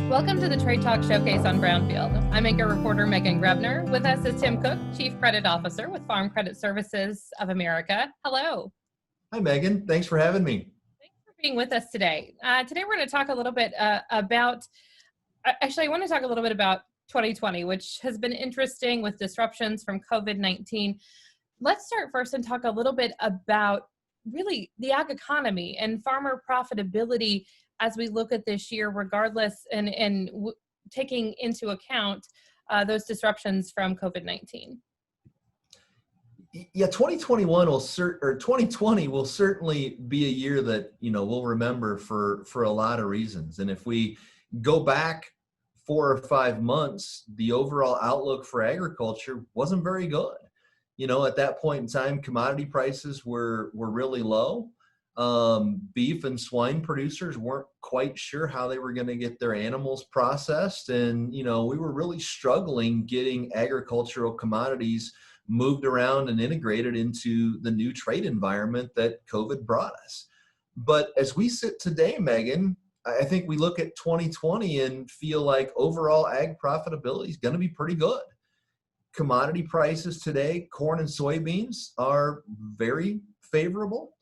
Welcome to the Trade Talk Showcase on Brownfield. I'm anchor reporter Megan Grebner. With us is Tim Koch, Chief Credit Officer with Farm Credit Services of America. Hello. Hi, Megan. Thanks for having me. Thanks for being with us today. Today we're going to talk a little bit about 2020, which has been interesting with disruptions from COVID-19. Let's start first and talk a little bit about really the ag economy and farmer profitability as we look at this year, regardless and taking into account those disruptions from COVID-19. Yeah, 2020 will certainly be a year that we'll remember for a lot of reasons. And if we go back 4 or 5 months, the overall outlook for agriculture wasn't very good. At that point in time, commodity prices were really low. Beef and swine producers weren't quite sure how they were going to get their animals processed. And, we were really struggling getting agricultural commodities moved around and integrated into the new trade environment that COVID brought us. But as we sit today, Megan, I think we look at 2020 and feel like overall ag profitability is going to be pretty good. Commodity prices today, corn and soybeans, are very favorable.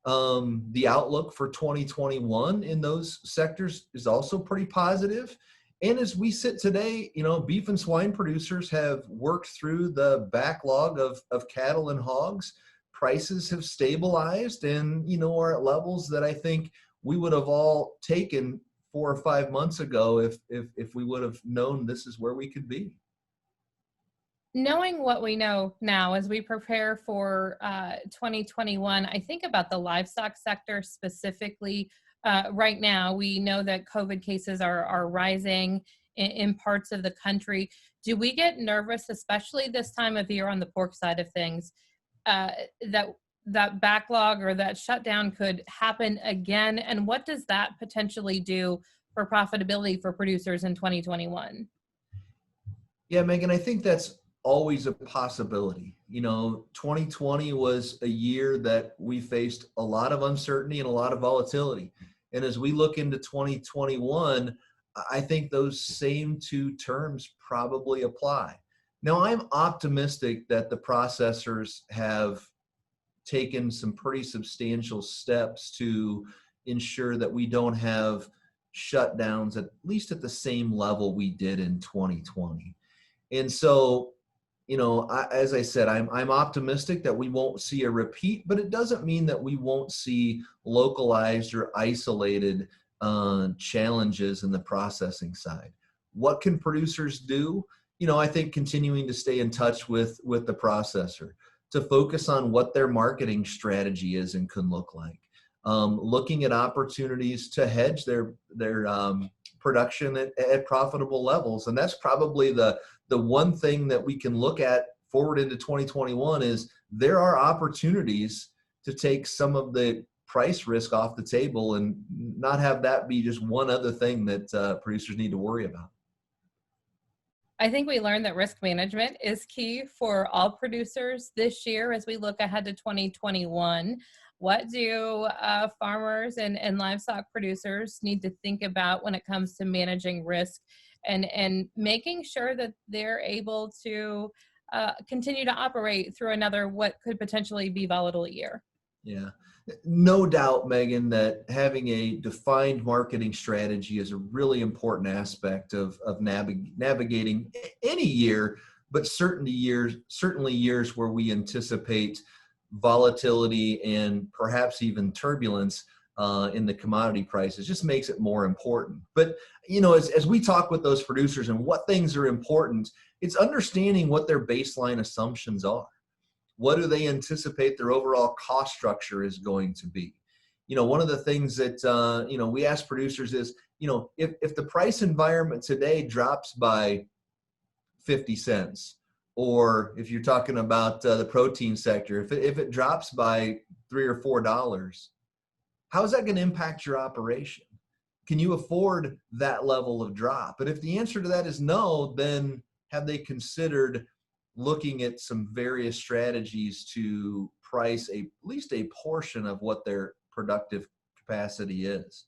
The outlook for 2021 in those sectors is also pretty positive. And as we sit today, beef and swine producers have worked through the backlog of cattle and hogs. Prices have stabilized and, are at levels that I think we would have all taken 4 or 5 months ago if we would have known this is where we could be. Knowing what we know now as we prepare for 2021, I think about the livestock sector specifically. Right now, we know that COVID cases are rising in parts of the country. Do we get nervous, especially this time of year on the pork side of things, that backlog or that shutdown could happen again? And what does that potentially do for profitability for producers in 2021? Yeah, Megan, I think that's always a possibility. 2020 was a year that we faced a lot of uncertainty and a lot of volatility. And as we look into 2021, I think those same 2 terms probably apply. Now, I'm optimistic that the processors have taken some pretty substantial steps to ensure that we don't have shutdowns, at least at the same level we did in 2020. And so, as I said, I'm optimistic that we won't see a repeat, but it doesn't mean that we won't see localized or isolated challenges in the processing side. What can producers do? I think continuing to stay in touch with the processor, to focus on what their marketing strategy is and can look like. Looking at opportunities to hedge their production at profitable levels. And that's probably the one thing that we can look at forward into 2021 is there are opportunities to take some of the price risk off the table and not have that be just one other thing that producers need to worry about. I think we learned that risk management is key for all producers this year as we look ahead to 2021. What do farmers and livestock producers need to think about when it comes to managing risk and making sure that they're able to continue to operate through another what could potentially be volatile year? Yeah, no doubt, Megan, that having a defined marketing strategy is a really important aspect of navigating any year, but certainly years where we anticipate volatility and perhaps even turbulence in the commodity prices just makes it more important. But, as we talk with those producers and what things are important, it's understanding what their baseline assumptions are. What do they anticipate their overall cost structure is going to be? One of the things that, we ask producers is, if the price environment today drops by 50 cents, or if you're talking about the protein sector, if it drops by $3 or $4, how is that going to impact your operation? Can you afford that level of drop? And if the answer to that is no, then have they considered looking at some various strategies to price at least a portion of what their productive capacity is?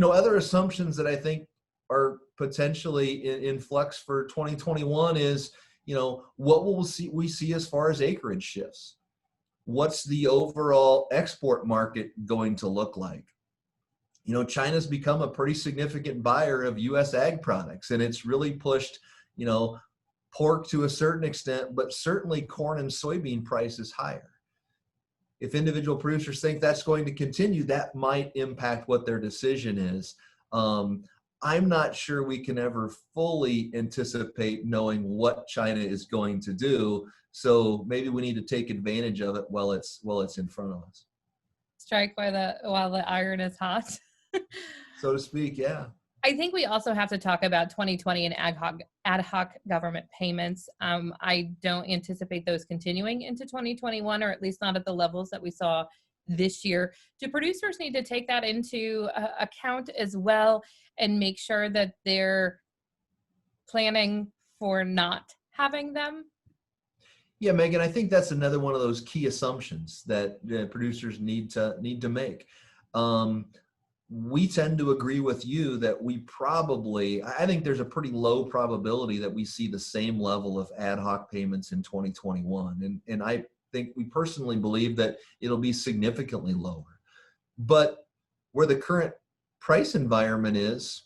Other assumptions that I think are potentially in flux for 2021 is, what will we see as far as acreage shifts? What's the overall export market going to look like? China's become a pretty significant buyer of U.S. ag products, and it's really pushed, pork to a certain extent, but certainly corn and soybean prices higher. If individual producers think that's going to continue, that might impact what their decision is. I'm not sure we can ever fully anticipate knowing what China is going to do. So maybe we need to take advantage of it while it's in front of us. Strike while the iron is hot. So to speak, yeah. I think we also have to talk about 2020 and ad hoc government payments. I don't anticipate those continuing into 2021, or at least not at the levels that we saw this year. Do producers need to take that into account as well and make sure that they're planning for not having them? Yeah, Megan, I think that's another one of those key assumptions that producers need to make. We tend to agree with you that I think there's a pretty low probability that we see the same level of ad hoc payments in 2021. And I think we personally believe that it'll be significantly lower. But where the current price environment is,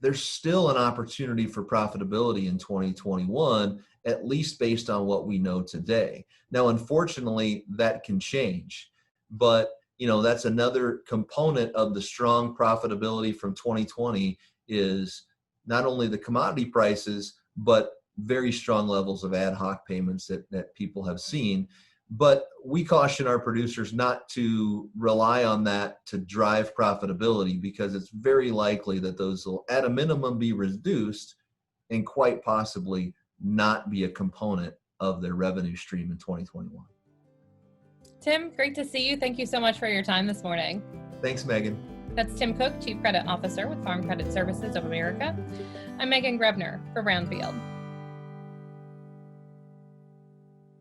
there's still an opportunity for profitability in 2021, at least based on what we know today. Now, unfortunately, that can change, but that's another component of the strong profitability from 2020 is not only the commodity prices, but very strong levels of ad hoc payments that people have seen. But we caution our producers not to rely on that to drive profitability, because it's very likely that those will at a minimum be reduced and quite possibly not be a component of their revenue stream in 2021. Tim, great to see you. Thank you so much for your time this morning. Thanks, Megan. That's Tim Koch, Chief Credit Officer with Farm Credit Services of America. I'm Megan Grebner for Brownfield.